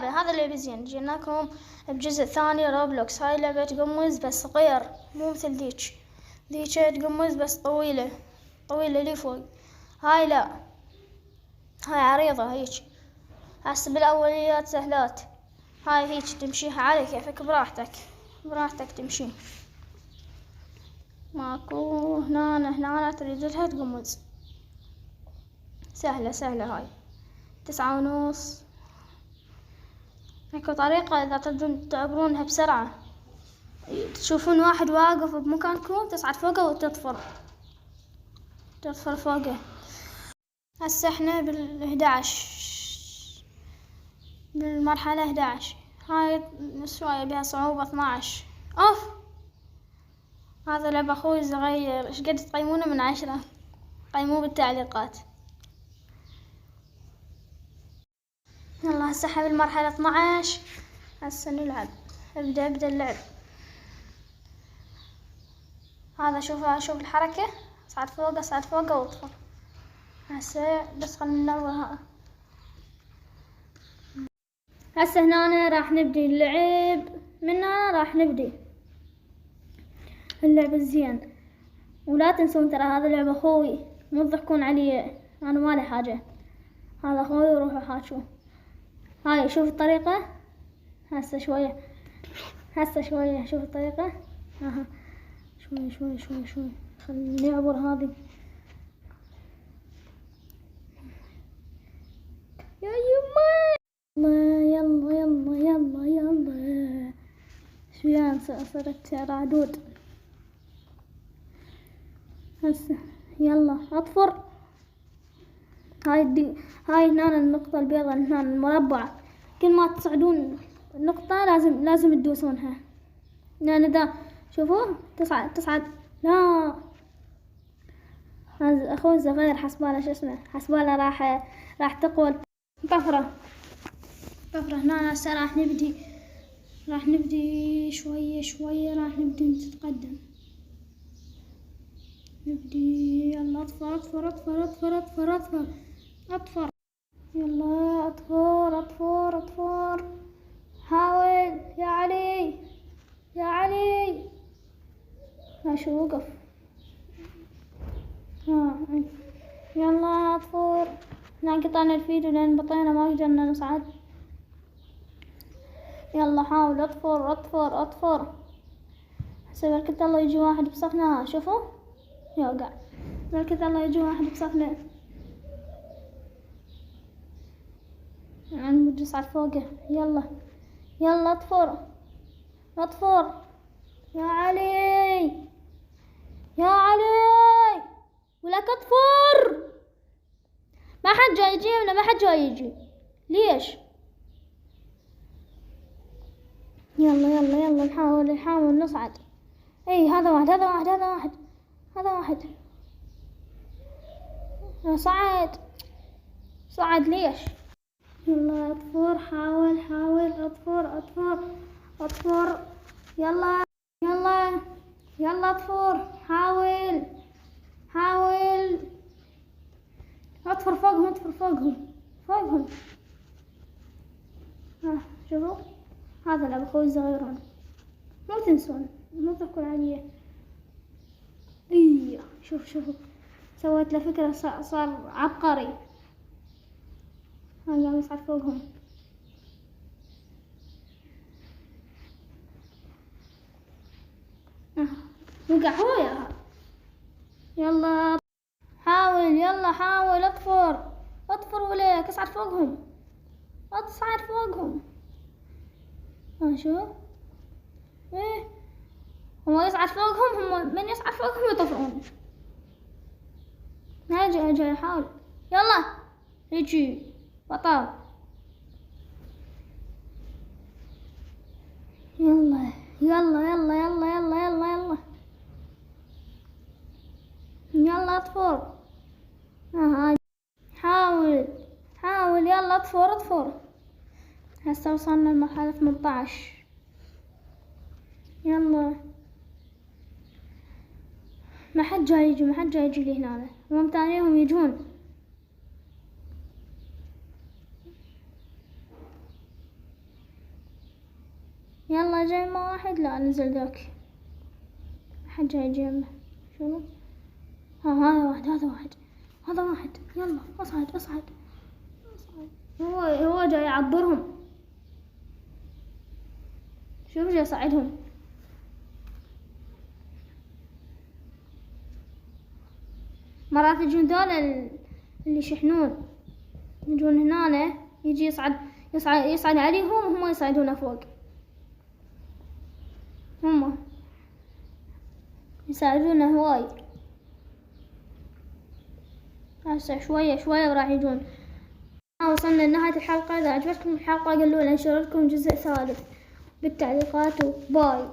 لعبة، هذا اللعبة زين. جيناكم بجزء ثاني روبلوكس. هاي لعبة تقمز بس صغير، مو مثل ذيك تقمز بس طويلة لي فوق. هاي لا، هاي عريضة هيك. هسه بالأوليات سهلات. هاي هيك تمشيها على كيفك براحتك تمشي. ماكو هنا تريدلها تقمز. سهلة هاي. 9:30. اكو طريقة اذا تبدون تعبرونها بسرعة، تشوفون واحد واقف بمكانكم تصعد فوقه وتطفر فوقه. هسه احنا بالمرحلة 11. هاي شوية بها صعوبة. 12. اوف، هذا لعب اخوي صغير. ايش قد تقيمونه من 10؟ قيموه بالتعليقات. يلا هسه احنا بالمرحلة 12. هسه نلعب. ابدأ اللعب. هذا شوف الحركة. صعد فوقه واطفر. هسه بس خلنا ننور. هسه هنا راح نبدي اللعب. من هنا راح نبدي اللعب الزين. ولا تنسون ترى هذا لعب اخوي، مو تضحكون علي، انا مالي حاجة. هذا اخوي وروحوا حاجوه. هاي شوف الطريقة. هسه شوية شوف الطريقة. اها شوي خليني اعبر هذه. يا يلا شويان صرت رعدود. هسه يلا اطفر. هاي هنا النقطة البيضاء، هنا المربع. كل ما تصعدون النقطة لازم تدوسونها، لأن دا شوفوا تصعد. لا، هذا اخوي صغير حسباله شو اسمه، حسباله راح تقول طفرة. هنا هسه راح نبدي شوية راح نبدي نتقدم. يلا اطفر. يلا اطفر. حاول يا علي. لا شو وقف. يلا اطفر. هنا قطعنا الفيديو لان بطينا ما قدرنا نصعد. يلا حاول اطفر. هسه بركة الله يجي واحد بصفنا. شوفوا يوقع. بركة الله يجي واحد بصفنا. يعني بدي اصعد فوقه. يلا اطفر. يا علي ولك اطفر. ما حد جاي يجيبنا، ما حد جاي يجي. ليش؟ يلا نحاول نصعد. اي هذا واحد. صعد ليش؟ يلا اطفر. حاول اطفر. يلا اطفر. حاول اطفر فوقهم. شوفوا هذا لعب اخوي الصغيرون، مو تنسون، مو تحكون عليه. شوفوا سويت له فكرة، صار عبقري. هاي يصعد فوقهم. وقع هو يا يلا حاول اطفر وليك اصعد فوقهم. شوف هو يصعد فوقهم، من يصعد فوقهم يطفرون. جاي حاول. يلا يجي بطل. يلا اطفر. حاول يلا اطفر. هسه وصلنا لمرحلة 18. يلا ما حد جاي يجي لي هنا. هم تانيهم يجون. يلا جيم واحد، لا نزل ذاك، حد جاي جيمه. شنو؟ هذا واحد، يلا اصعد. هو جاي يعبرهم، شوف جاي يصعدهم. مرات يجون ذولا اللي يشحنون، يجون هنا يجي يصعد عليهم وهم يصعدونه فوق، هم يساعدونه هواي. هسه شوية وراح يجون. وصلنا لنهاية الحلقة. إذا عجبتكم الحلقة قولوا لنا، انشروا لكم جزء ثالث بالتعليقات، وباي.